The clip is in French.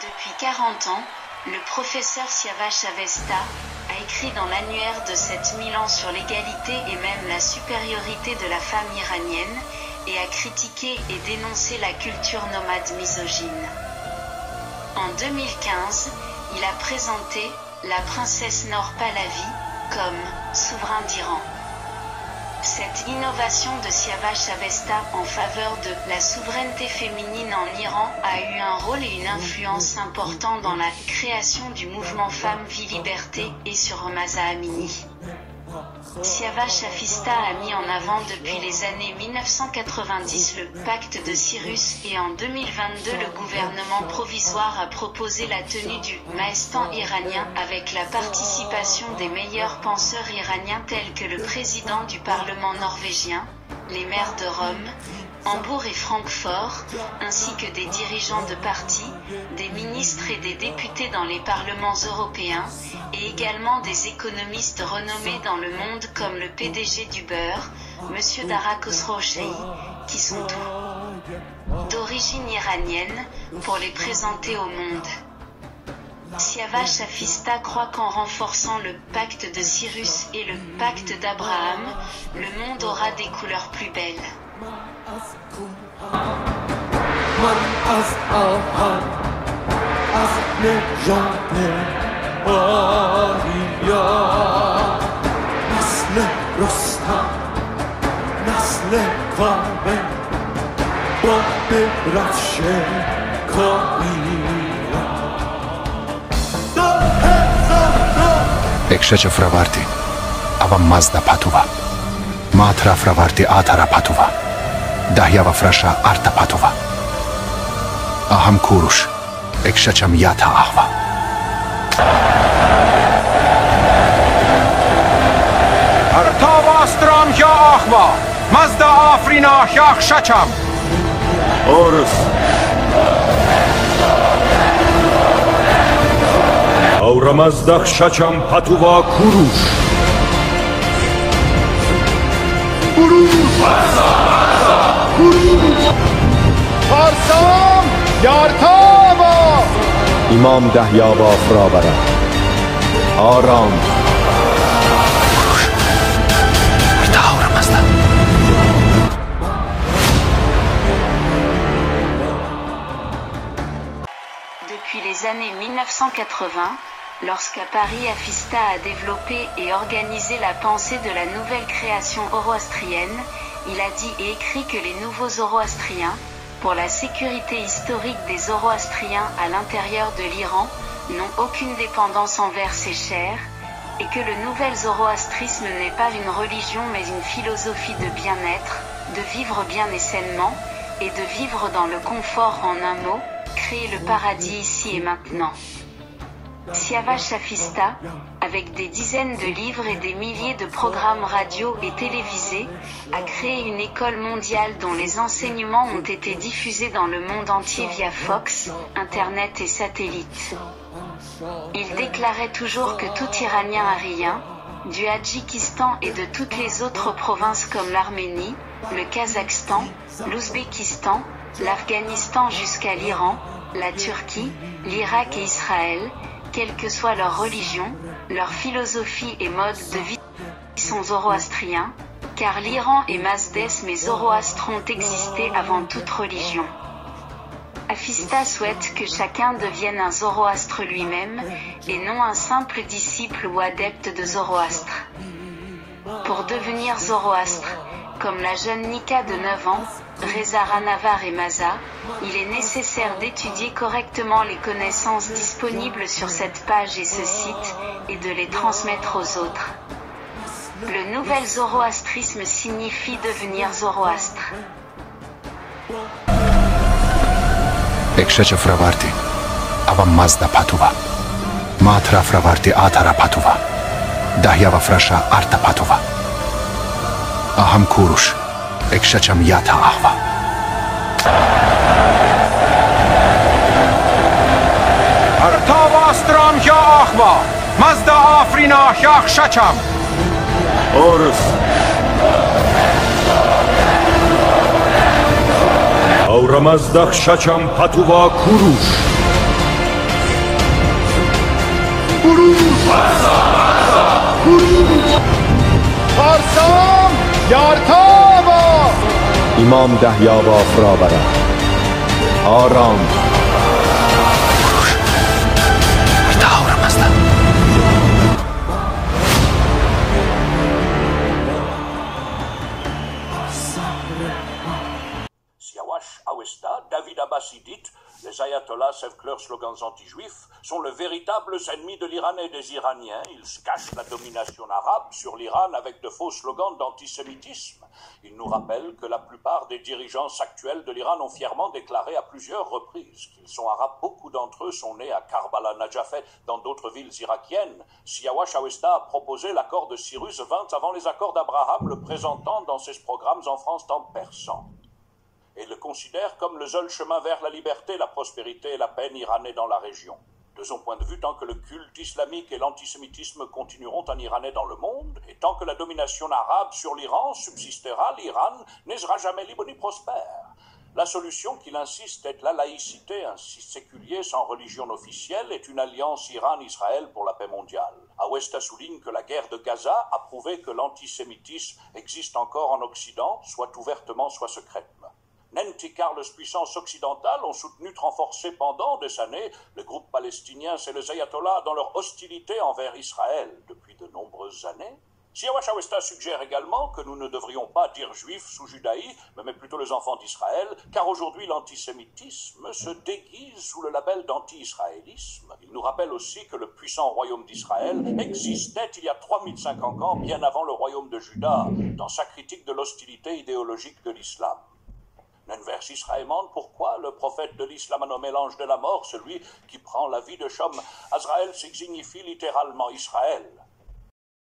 Depuis 40 ans, le professeur Siavash Avesta a écrit dans l'annuaire de 7000 ans sur l'égalité et même la supériorité de la femme iranienne, et a critiqué et dénoncé la culture nomade misogyne. En 2015, il a présenté la princesse Nour Pahlavi comme souverain d'Iran. Cette innovation de Siavash Avesta en faveur de la souveraineté féminine en Iran a eu un rôle et une influence importants dans la création du mouvement Femmes, Vie, Liberté et sur Mahsa Amini. Siavash Avesta a mis en avant depuis les années 1990 le pacte de Cyrus et en 2022 le gouvernement provisoire a proposé la tenue du Maestan iranien avec la participation des meilleurs penseurs iraniens tels que le président du Parlement norvégien, les maires de Rome, Hambourg et Francfort, ainsi que des dirigeants de partis, des ministres et des députés dans les parlements européens, et également des économistes renommés dans le monde comme le PDG d'Uber, M. Dara Khosrowshahi, qui sont tous d'origine iranienne, pour les présenter au monde. Siavash Avesta croit qu'en renforçant le pacte de Cyrus et le pacte d'Abraham, le monde aura des couleurs plus belles. Ekşeçe fravarti, avam mazda patuva, matra fravarti atara patuva, dahyava frasha arta patuva, aham kurush, ekşeçem yata ahva. Artava stram ya ahva, mazda afrina ya kşaçam. Orus. Auramazda kşaçam patuva kuruş. Kuruş. Kuruş. Parsam yartava. İmam dahyava fravara. Aram. Depuis les années 1980, lorsqu'à Paris Avesta a développé et organisé la pensée de la nouvelle création zoroastrienne, il a dit et écrit que les nouveaux zoroastriens, pour la sécurité historique des zoroastriens à l'intérieur de l'Iran, n'ont aucune dépendance envers ces chairs, et que le nouvel zoroastrisme n'est pas une religion mais une philosophie de bien-être, de vivre bien et sainement, et de vivre dans le confort en un mot, créer le paradis ici et maintenant. Siavash Avesta, avec des dizaines de livres et des milliers de programmes radio et télévisés, a créé une école mondiale dont les enseignements ont été diffusés dans le monde entier via Fox, Internet et satellite. Il déclarait toujours que tout Iranien arien, du Hadjikistan et de toutes les autres provinces comme l'Arménie, le Kazakhstan, l'Ouzbékistan, l'Afghanistan jusqu'à l'Iran, la Turquie, l'Irak et Israël, quelle que soit leur religion, leur philosophie et mode de vie sont zoroastriens, car l'Iran est Mazdès mais Zoroastre ont existé avant toute religion. Avesta souhaite que chacun devienne un Zoroastre lui-même, et non un simple disciple ou adepte de Zoroastre. Pour devenir Zoroastre, comme la jeune Nika de 9 ans, Reza Ranavar et Mahsa, il est nécessaire d'étudier correctement les connaissances disponibles sur cette page et ce site, et de les transmettre aux autres. Le nouvel zoroastrisme signifie devenir zoroastre. Ekşeçe fravarti, avam mazda patuva, matra fravarti atara patuva, dahyava frasha arta patuva, aham kurush, ekşeçem yata ahva. Artava stram ya ahva, mazda afrina ya kşaçam. Orus. Auramazda kşaçam patuva kuruş. Farsam Yartava! İmam Dahyaba Frabara. Aram. Bir daha uğramazlar. Siawash, Awesta, David Abbasidite, les ayatollahs sèvent leurs slogans anti-juifs, sont le véritable ennemi de l'Iran et des Iraniens. Ils cachent la domination arabe sur l'Iran avec de faux slogans d'antisémitisme. Ils nous rappellent que la plupart des dirigeants actuels de l'Iran ont fièrement déclaré à plusieurs reprises qu'ils sont arabes. Beaucoup d'entre eux sont nés à Karbala, Najaf et dans d'autres villes irakiennes. Siawash Awesta a proposé l'accord de Cyrus 20 avant les accords d'Abraham, le présentant dans ses programmes en France en persan, et le considère comme le seul chemin vers la liberté, la prospérité et la paix iranais dans la région. De son point de vue, tant que le culte islamique et l'antisémitisme continueront en iranais dans le monde, et tant que la domination arabe sur l'Iran subsistera, l'Iran ne sera jamais libre ni prospère. La solution qu'il insiste est la laïcité, un séculier sans religion officielle, est une alliance Iran-Israël pour la paix mondiale. Awesta souligne que la guerre de Gaza a prouvé que l'antisémitisme existe encore en Occident, soit ouvertement, soit secrètement. Car les puissances occidentales ont soutenu renforcé pendant des années les groupes palestiniens et les ayatollahs dans leur hostilité envers Israël depuis de nombreuses années. Siawash Awesta suggère également que nous ne devrions pas dire juifs sous judaïsme, mais plutôt les enfants d'Israël, car aujourd'hui l'antisémitisme se déguise sous le label d'anti-israélisme. Il nous rappelle aussi que le puissant royaume d'Israël existait il y a 3050 ans, bien avant le royaume de Juda, dans sa critique de l'hostilité idéologique de l'islam. Nenvers Israël demande pourquoi le prophète de l'islam a nommé l'ange de la mort, celui qui prend la vie de Shom. Azraël signifie littéralement Israël.